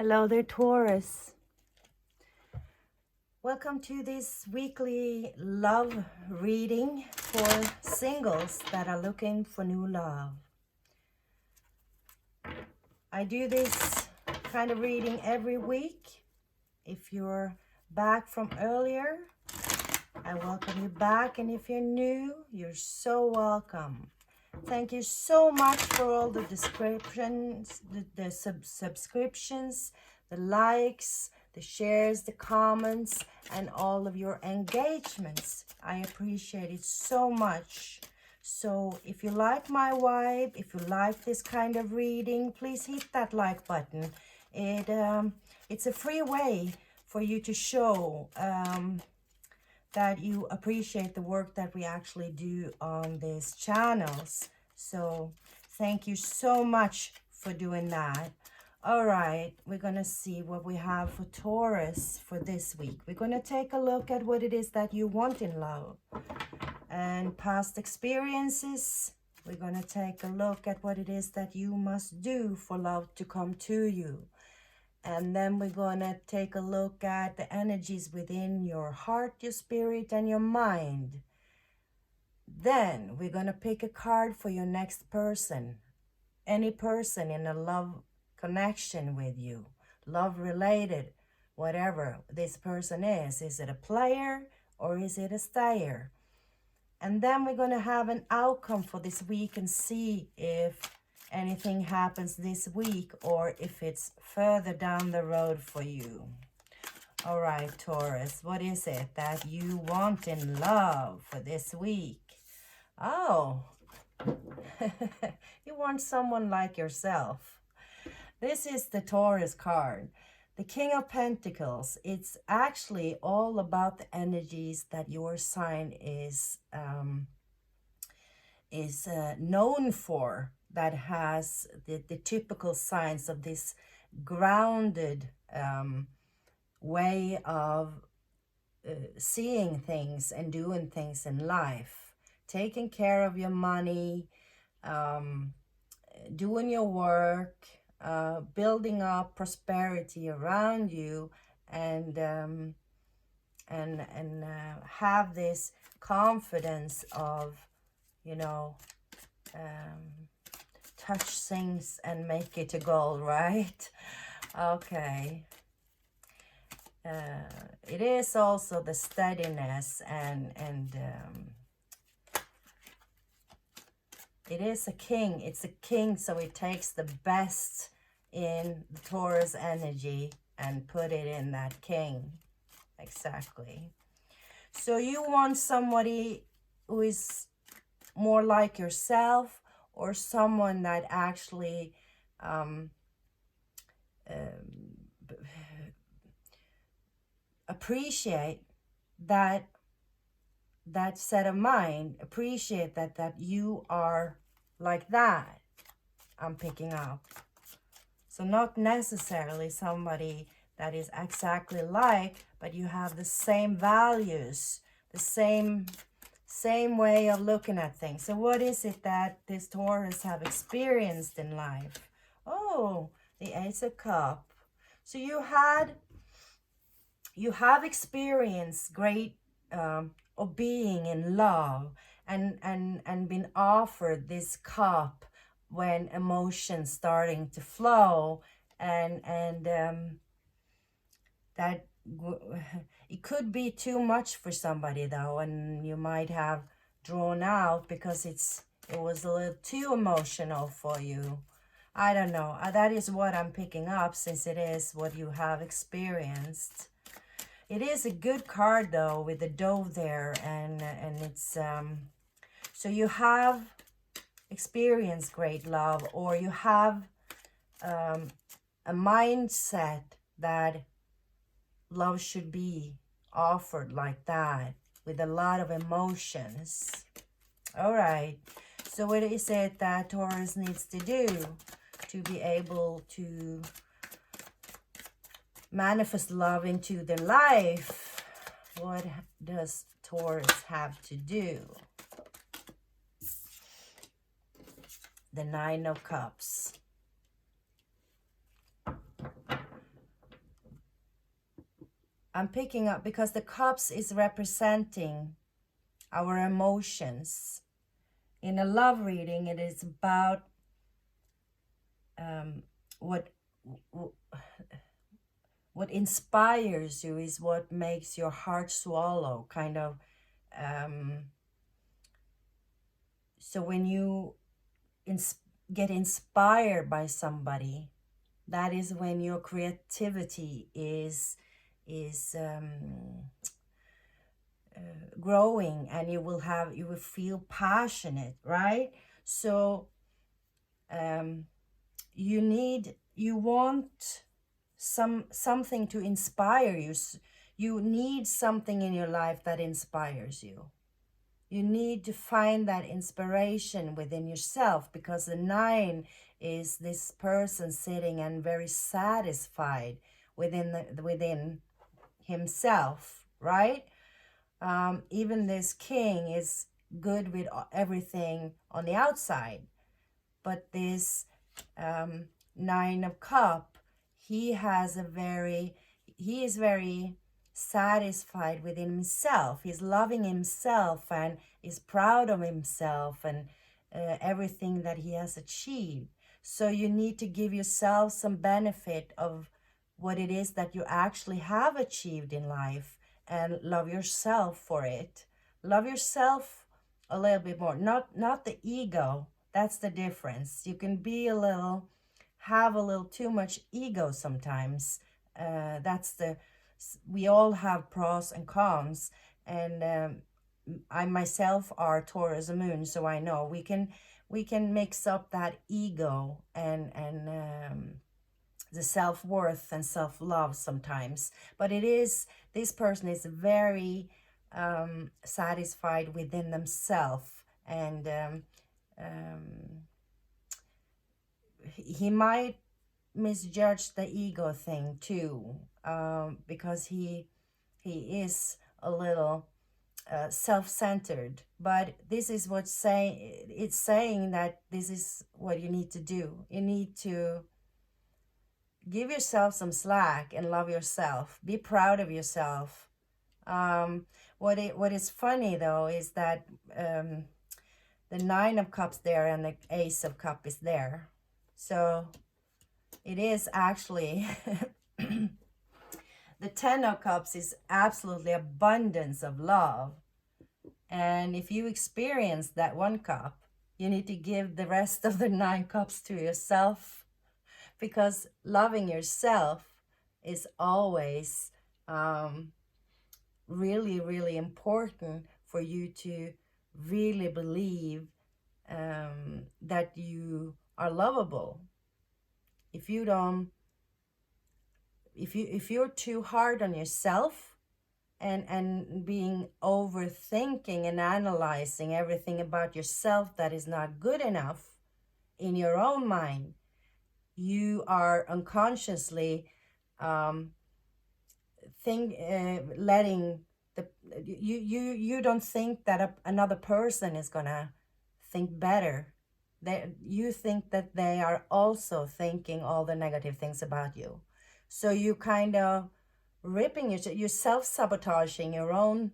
Hello there, Taurus. Welcome to this weekly love reading for singles that are looking for new love. I do this kind of reading every week. If you're back from earlier, I welcome you back. And if you're new, you're so welcome. Thank you so much for all the descriptions, the subscriptions, the likes, the shares, the comments, and all of your engagements. I appreciate it so much. So if you like my vibe, if you like this kind of reading, please hit that like button. It's a free way for you to show that you appreciate the work that we actually do on these channels. So thank you so much for doing that. All right, we're going to see what we have for Taurus for this week. We're going to take a look at what it is that you want in love and past experiences. We're going to take a look at what it is that you must do for love to come to you. And then we're going to take a look at the energies within your heart, your spirit, and your mind. Then we're going to pick a card for your next person. Any person in a love connection with you. Love related. Whatever this person is. Is it a player or is it a stayer? And then we're going to have an outcome for this week and see if anything happens this week or if it's further down the road for you. All right, Taurus, what is it that you want in love for this week? Oh, you want someone like yourself. This is the Taurus card, the King of Pentacles. It's actually all about the energies that your sign is known for, that has the typical signs of this grounded way of seeing things and doing things in life, taking care of your money, doing your work, building up prosperity around you, and have this confidence of, you know, touch things and make it a goal, right? Okay. It is also the steadiness and it is a king. It's a king, so it takes the best in the Taurus energy and put it in that king. Exactly. So you want somebody who is more like yourself, or someone that actually appreciate that set of mind, appreciate that you are like that. I'm picking up. So not necessarily somebody that is exactly like, but you have the same values, the same way of looking at things. So what is it that this Taurus have experienced in life? Oh, the Ace of Cups. So you have experienced great of being in love and been offered this cup when emotions starting to flow, and that it could be too much for somebody though, and you might have drawn out because it was a little too emotional for you. I don't know. That is what I'm picking up, since it is what you have experienced. It is a good card though, with the dove there, and it's so you have experienced great love, or you have a mindset that love should be offered like that, with a lot of emotions. All right, so what is it that Taurus needs to do to be able to manifest love into their life? What does Taurus have to do? The Nine of Cups. I'm picking up because the cups is representing our emotions. In a love reading, it is about what inspires you is what makes your heart swallow, kind of. So when you get inspired by somebody, that is when your creativity is growing, and you will feel passionate, right? So you want something to inspire you. You need something in your life that inspires you. You need to find that inspiration within yourself, because the 9 is this person sitting and very satisfied within himself, right? Even this king is good with everything on the outside, but this 9 of cup, he is very satisfied within himself. He's loving himself and is proud of himself and everything that he has achieved. So you need to give yourself some benefit of what it is that you actually have achieved in life, and love yourself for it. Love yourself a little bit more, not the ego. That's the difference. You can have a little too much ego sometimes. We all have pros and cons, and I myself are Taurus moon, so I know we can mix up that ego and the self-worth and self-love sometimes. But this person is very satisfied within themselves, and he might misjudge the ego thing too, because he is a little self-centered. But this is it's saying that this is what you need to do. You need to give yourself some slack and love yourself. Be proud of yourself. What is funny though is that the 9 of cups there and the ace of cup is there. So it is actually the 10 of cups is absolutely abundance of love. And if you experience that 1 cup, you need to give the rest of the 9 cups to yourself, because loving yourself is always really, really important for you to really believe that you are lovable. If you're too hard on yourself and being overthinking and analyzing everything about yourself that is not good enough in your own mind, you are unconsciously you don't think that another person is gonna think better. You think that they are also thinking all the negative things about you. So you kind of ripping you're self-sabotaging your own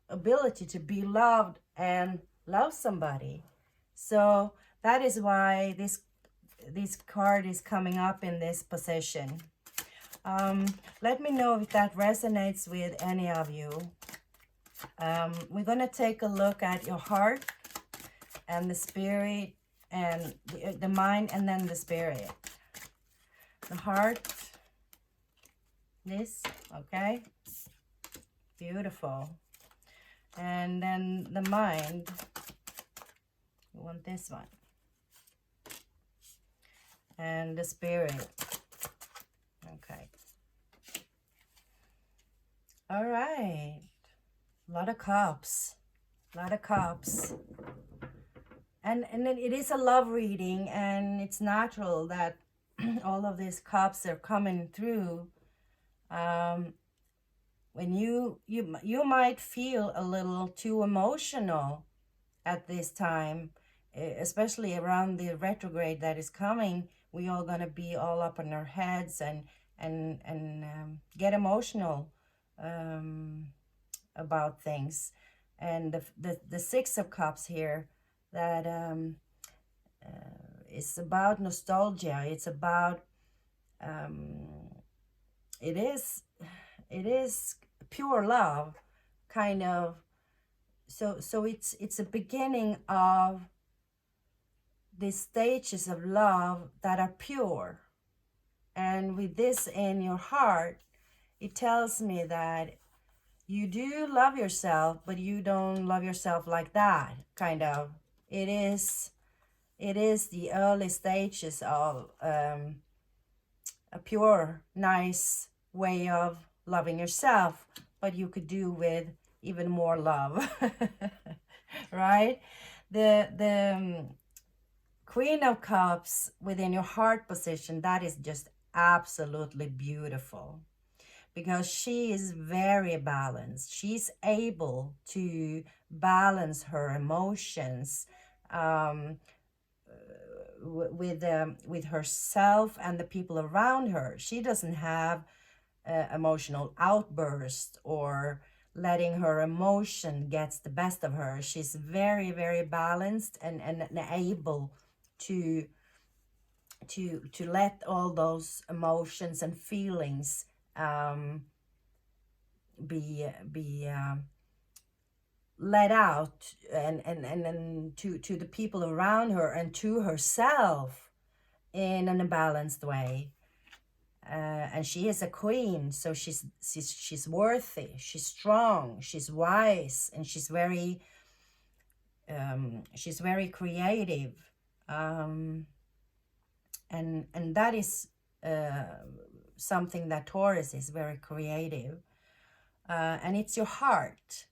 ability to be loved and love somebody. So that is why this card is coming up in this position. Let me know if that resonates with any of you. We're going to take a look at your heart and the spirit and the mind, and then the spirit. The heart, this, okay, beautiful. And then the mind, you want this one. And the spirit, okay. All right, a lot of cups, and then it is a love reading, and it's natural that all of these cups are coming through. When you might feel a little too emotional at this time, especially around the retrograde that is coming. We all gonna be all up in our heads and get emotional about things. And the Six of Cups here, that is about nostalgia. It's about it is pure love, kind of. So it's a beginning of these stages of love that are pure. And with this in your heart, it tells me that you do love yourself, but you don't love yourself like that, kind of. It is the early stages of a pure, nice way of loving yourself, but you could do with even more love, right? The Queen of Cups within your heart position, that is just absolutely beautiful, because she is very balanced. She's able to balance her emotions with herself and the people around her. She doesn't have emotional outburst or letting her emotion gets the best of her. She's very, very balanced and able to let all those emotions and feelings be let out and to the people around her and to herself in an imbalanced way. And she is a queen, so she's worthy, she's strong, she's wise, and she's very creative, and that is something that Taurus is very creative, and it's your heart.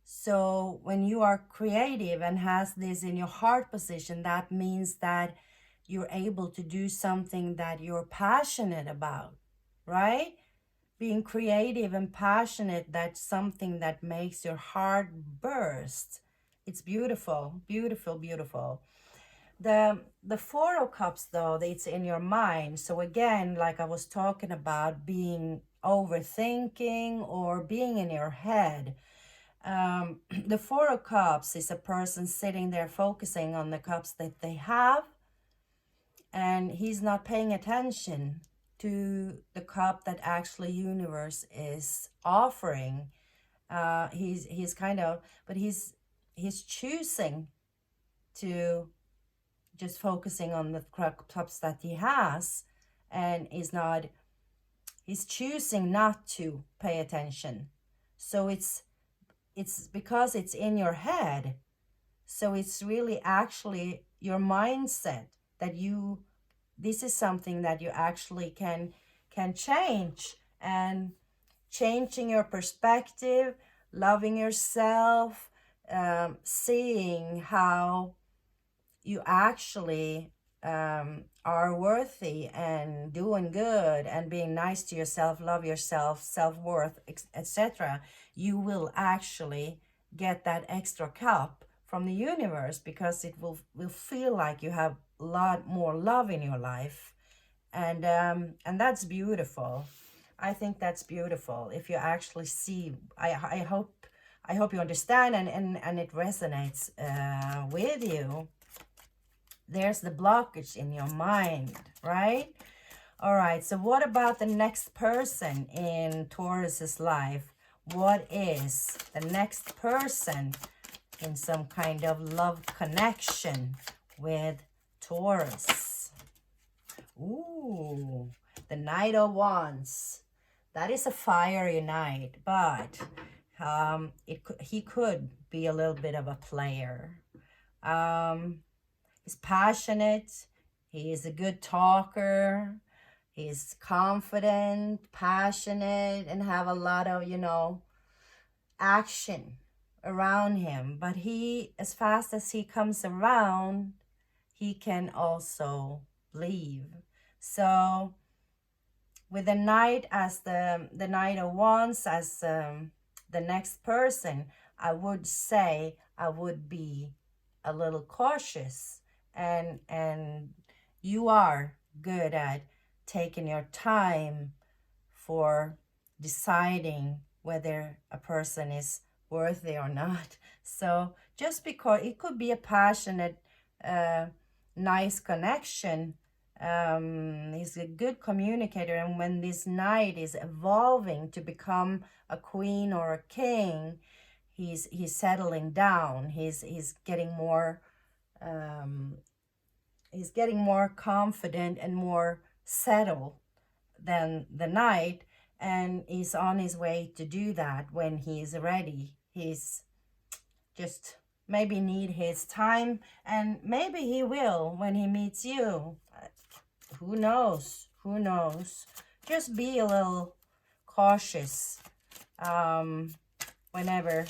So when you are creative and has this in your heart position, that means that you're able to do something that you're passionate about, right? Being creative and passionate, that's something that makes your heart burst. It's beautiful, beautiful, beautiful. The Four of Cups, though, it's in your mind. So again, like I was talking about, being overthinking or being in your head. The Four of Cups is a person sitting there focusing on the cups that they have, and he's not paying attention to the cup that actually universe is offering. He's kind of, but he's choosing to just focusing on the cups that he has, and he's choosing not to pay attention. So it's because it's in your head. So it's really actually your mindset that this is something that you actually can change, and changing your perspective, loving yourself, seeing how you actually are worthy and doing good and being nice to yourself, love yourself, self-worth, etc. You will actually get that extra cup from the universe, because it will feel like you have a lot more love in your life, and that's beautiful. I think that's beautiful. If you actually see, I hope you understand and it resonates with you. There's the blockage in your mind, right? All right, so what about the next person in Taurus's life? What is the next person in some kind of love connection with Taurus? Ooh, the Knight of Wands. That is a fiery knight, but he could be a little bit of a player. He's passionate. He is a good talker. He's confident, passionate, and have a lot of, action around him. But as fast as he comes around, he can also leave. So with the Knight as the Knight of Wands as the next person, I would say I would be a little cautious, and you are good at taking your time for deciding whether a person is worthy or not. So just because it could be a passionate, nice connection, he's a good communicator, and when this knight is evolving to become a queen or a king, he's settling down. He's getting more confident and more settled than the knight, and he's on his way to do that when he's ready. He's just maybe need his time, and maybe he will when he meets you. Who knows? Who knows? Just be a little cautious whenever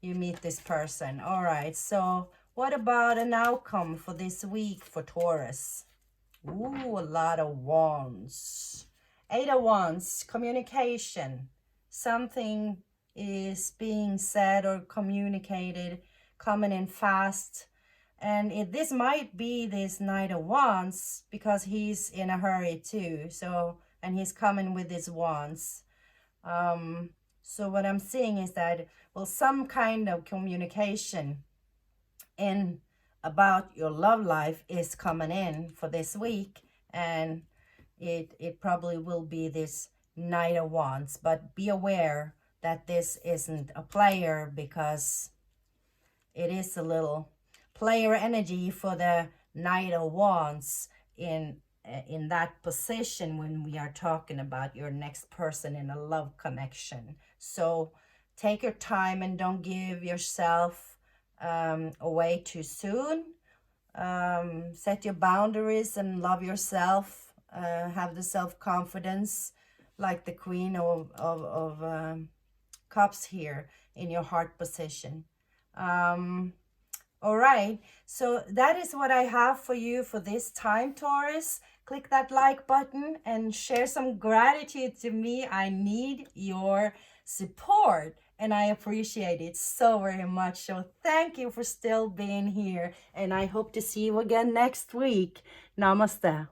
you meet this person. All right, so what about an outcome for this week for Taurus? Ooh, a lot of wands. 8 of Wands, communication. Something is being said or communicated, coming in fast. And this might be this Knight of Wands because he's in a hurry too. So, and he's coming with his wands. So what I'm seeing is that, well, some kind of communication in about your love life is coming in for this week. And it probably will be this Knight of Wands. But be aware that this isn't a player, because it is a little player energy for the Knight of Wands in that position when we are talking about your next person in a love connection. So take your time and don't give yourself away too soon. Set your boundaries and love yourself. Have the self-confidence like the Queen of Cups here in your heart position. All right, so that is what I have for you for this time, Taurus. Click that like button and share some gratitude to me. I need your support and I appreciate it so very much. So thank you for still being here, and I hope to see you again next week. Namaste.